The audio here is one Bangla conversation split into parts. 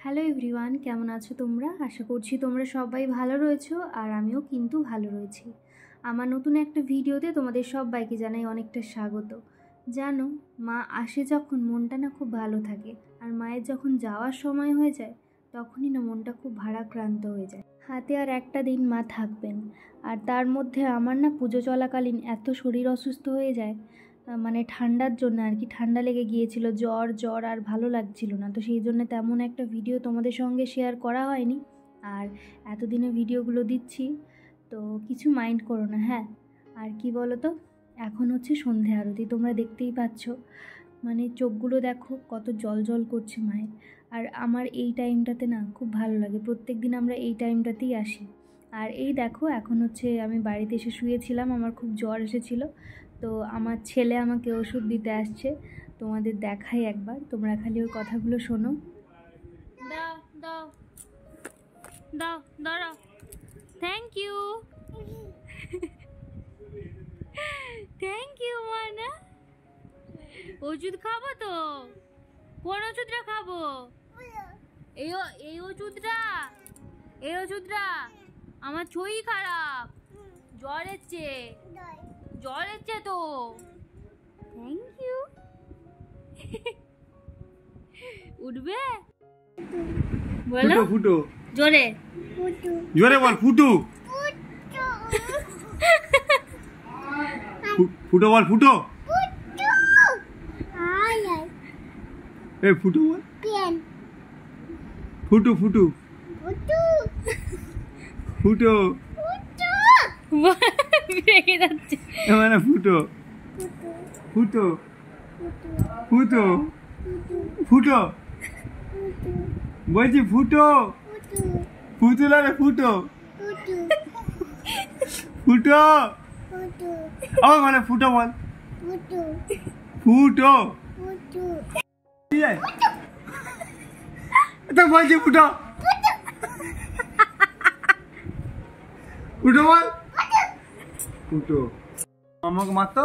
হ্যালো এভরিওয়ান, কেমন আছো তোমরা? আশা করছি তোমরা সবাই ভালো রয়েছো আর আমিও কিন্তু ভালো রয়েছি। আমার নতুন একটা ভিডিওতে তোমাদের সবাইকে জানাই অনেকটা স্বাগত। জানো, মা আসে যখন মনটা না খুব ভালো থাকে, আর মায়ের যখন যাওয়ার সময় হয়ে যায় তখনই না মনটা খুব ভারাক্রান্ত হয়ে যায়। হাতে আর একটা দিন মা থাকবেন, আর তার মধ্যে আমার না পুজো চলাকালীন এত শরীর অসুস্থ হয়ে যায়, মানে ঠান্ডার জন্য আর কি, ঠান্ডা লেগে গিয়েছিল, জ্বর আর ভালো লাগছিল না। তো সেই জন্য তেমন একটা ভিডিও তোমাদের সঙ্গে শেয়ার করা হয়নি, আর এতদিনে ভিডিওগুলো দিচ্ছি, তো কিছু মাইন্ড করো না। হ্যাঁ, আর কি বলো তো, এখন হচ্ছে সন্ধে আরতি, তোমরা দেখতেই পাচ্ছ, মানে চোখগুলো দেখো কত জল জল করছে মায়ের। আর আমার এই টাইমটাতে না খুব ভালো লাগে, প্রত্যেক দিন আমরা এই টাইমটাতেই আসি। আর এই দেখো, এখন হচ্ছে আমি বাড়িতে এসে শুয়েছিলাম, আমার খুব জ্বর এসেছিলো, তো আমার ছেলে আমাকে ওষুধ দিতে আসছে। তোমাদের দেখাই একবার, তোমরা খালি ওর কথাগুলো শোনো। দাও দাও দাও, দাঁড়াও, থ্যাংক ইউ থ্যাংক ইউ মানা। ওষুধ খাবো তো? কোন ওষুধটা খাবো? এই ওষুধটা, এই ওষুধটা। আমার শরীর খারাপ, জ্বর এসছে তো। থ্যাংক ইউ উঠবে? বলো ফুটো, জোরে জোরে বল, ফুটু ফুটো বল, ফুটো ফুটো বল, ফুটু ফুটু ফুটো রেখে যাচ্ছে, মানে ফুটো ফুটো ফুটো ফুটো বলছি, ফুটো ফুটো লাগে, ফুটো ফুটো ও মানে ফুটো বল, ফুটো তো বলছি ফুটো ফুটো বল, ফুটো। আমাকে মারতো,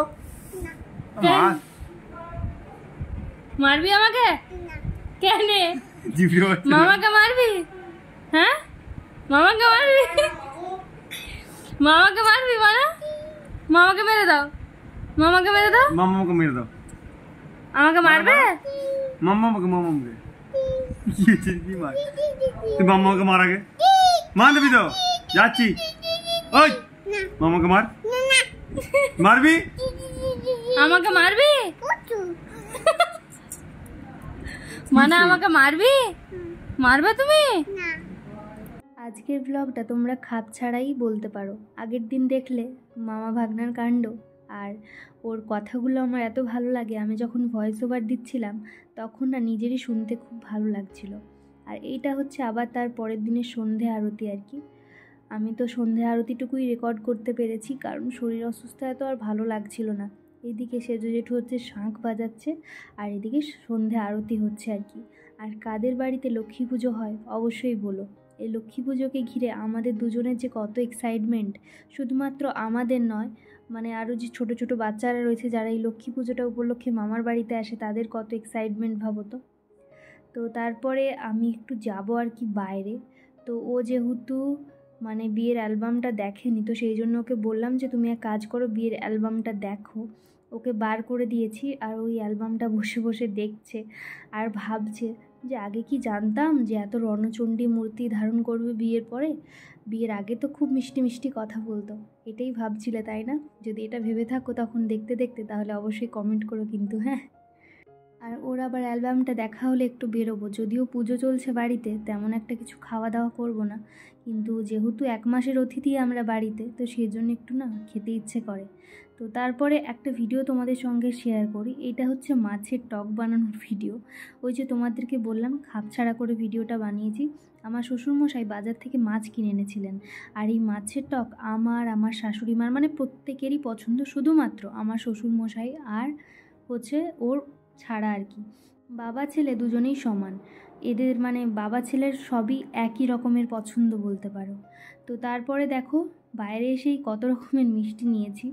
মারবি আমাকে? কেন মামাকে মারবি? হ্যাঁ, মামাকে মারবি? মামাকে মারবি মানে? মামাকে মেরে দাও, মামাকে মেরে দাও, মামাকে মেরে দাও। আমাকে মারবে? মামাকে কি মার? তুই মামাকে মার, আগে মার দেবি তো, যাচ্ছি। ওই মামাকে মার, মারবি? আমাকে মারবি মানে? আমাকে মারবি? মারবে তুমি? আজকের ব্লগটা তোমরা খাপ ছাড়াই বলতে পারো। আগের দিন দেখলে মামা ভাগ্নার কাণ্ড, আর ওর কথাগুলো আমার এত ভালো লাগে, আমি যখন ভয়েস ওভার দিচ্ছিলাম তখন না নিজেরই শুনতে খুব ভালো লাগছিল। আর এইটা হচ্ছে আবার তার পরের দিনের সন্ধে আরতি আর কি। আমি তো সন্ধে আরতিটুকুই রেকর্ড করতে পেরেছি, কারণ শরীর অসুস্থ এত আর ভালো লাগছিল না। এদিকে সেজো জেঠু হচ্ছে শাঁখ বাজাচ্ছে, আর এদিকে সন্ধে আরতি হচ্ছে আর কি। আর কাদের বাড়িতে লক্ষ্মী পুজো হয় অবশ্যই বলো। এই লক্ষ্মী পুজোকে ঘিরে আমাদের দুজনের যে কত এক্সাইটমেন্ট, শুধুমাত্র আমাদের নয়, মানে আরও যে ছোট ছোট বাচ্চারা রয়েছে যারা এই লক্ষ্মী পুজোটা উপলক্ষে মামার বাড়িতে আসে, তাদের কত এক্সাইটমেন্ট ভাবো তো। তো তারপরে আমি একটু যাব আর কি বাইরে। তো ও যেহেতু মানে বিয়ের অ্যালবামটা দেখেনি, তো সেই জন্য ওকে বললাম যে তুমি এক কাজ করো, বিয়ের অ্যালবামটা দেখো। ওকে বার করে দিয়েছি, আর ওই অ্যালবামটা বসে বসে দেখছে আর ভাবছে যে আগে কি জানতাম যে এত রণচণ্ডী মূর্তি ধারণ করবে বিয়ের পরে, বিয়ের আগে তো খুব মিষ্টি মিষ্টি কথা বলতো। এটাই ভাবছিলে তাই না? যদি এটা ভেবে থাকো তখন দেখতে দেখতে, তাহলে অবশ্যই কমেন্ট করো কিন্তু, হ্যাঁ। আর ওর আবার অ্যালবামটা দেখা হলে একটু বেরোবো, যদিও পুজো চলছে বাড়িতে, তেমন একটা কিছু খাওয়া দাওয়া করব না, কিন্তু যেহেতু 1 মাসের অতিথি আমরা বাড়িতে, তো সেই জন্য একটু না খেতে ইচ্ছে করে। তো তারপরে একটা ভিডিও তোমাদের সঙ্গে শেয়ার করি। এটা হচ্ছে মাছের টক বানানোর ভিডিও। ওই যে তোমাদেরকে বললাম খাপ ছাড়া করে ভিডিওটা বানিয়েছি। আমার শ্বশুরমশাই বাজার থেকে মাছ কিনে এনেছিলেন, আর এই মাছের টক আমার শাশুড়ি মার মানে প্রত্যেকেরই পছন্দ, শুধুমাত্র আমার শ্বশুরমশাই আর হচ্ছে ওর ছাড়া আর কি। বাবা ছেলে দুজনেই সমান, এদের মানে বাবা ছেলের সবই একই রকমের পছন্দ বলতে পারো। তো তারপরে দেখো বাইরে এসেই কত রকমের মিষ্টি নিয়েছি।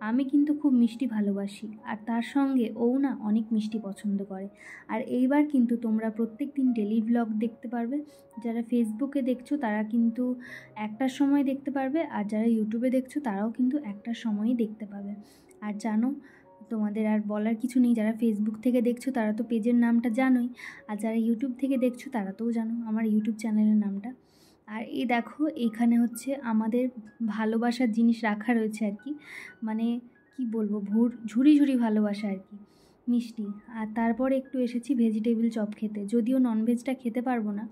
আমি কিন্তু খুব মিষ্টি ভালোবাসি, আর তার সঙ্গে ও না অনেক মিষ্টি পছন্দ করে। আর এইবার কিন্তু তোমরা প্রত্যেক দিন ডেলি ব্লগ দেখতে পারবে। যারা ফেসবুকে দেখছো তারা কিন্তু একটার সময় দেখতে পারবে, আর যারা ইউটিউবে দেখছো তারাও কিন্তু একটার সময়ই দেখতে পাবে। আর জানো, তোমাদের আর বলার কিছু নেই, যারা ফেসবুক থেকে দেখছো তারা তো পেজের নামটা জানোই, আর যারা ইউটিউব থেকে দেখছো তারা তোও জানো আমার ইউটিউব চ্যানেলের নামটা। আর এই দেখো, এইখানে হচ্ছে আমাদের ভালোবাসার জিনিস রাখা রয়েছে আর কি, মানে কি বলবো, ঝুড়ি ঝুড়ি ভালোবাসা আর কি, মিষ্টি। আর তারপরে একটু এসেছি ভেজিটেবিল চপ খেতে, যদিও ননভেজটা খেতে পারবো না।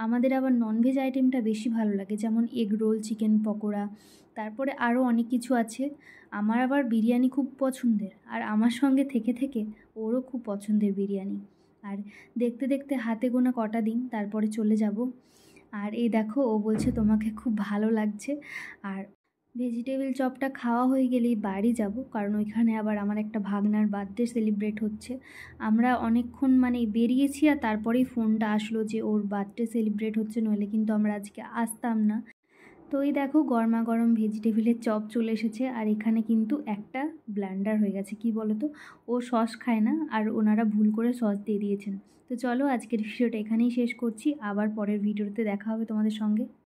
আমাদের আবার ননভেজ আইটেমটা বেশি ভালো লাগে, যেমন এগ রোল, চিকেন পকোড়া, তারপরে আরও অনেক কিছু আছে। আমার আবার বিরিয়ানি খুব পছন্দের, আর আমার সঙ্গে থেকে থেকে ওরও খুব পছন্দের বিরিয়ানি। আর দেখতে দেখতে হাতে গোনা কটা দিন, তারপরে চলে যাব। আর এই দেখো, ও বলছে তোমাকে খুব ভালো লাগছে। আর ভেজিটেবিল চপটা খাওয়া হয়ে গেলেই বাড়ি যাব, কারণ ওইখানে আবার আমার একটা ভাগনার বার্থডে সেলিব্রেট হচ্ছে। আমরা অনেকক্ষণ মানে বেরিয়েছি, আর তারপরেই ফোনটা আসলো যে ওর বার্থডে সেলিব্রেট হচ্ছে, নইলে কিন্তু আমরা আজকে আসতাম না। তো এই দেখো, গরমা গরম ভেজিটেবিলের চপ চলে এসেছে, আর এখানে কিন্তু একটা ব্লান্ডার হয়ে গেছে। কি বলো তো, ও সস খায় না, আর ওনারা ভুল করে সস দিয়ে দিয়েছেন। তো চলো, আজকের ভিডিওটা এখানেই শেষ করছি, আবার পরের ভিডিওতে দেখা হবে তোমাদের সঙ্গে।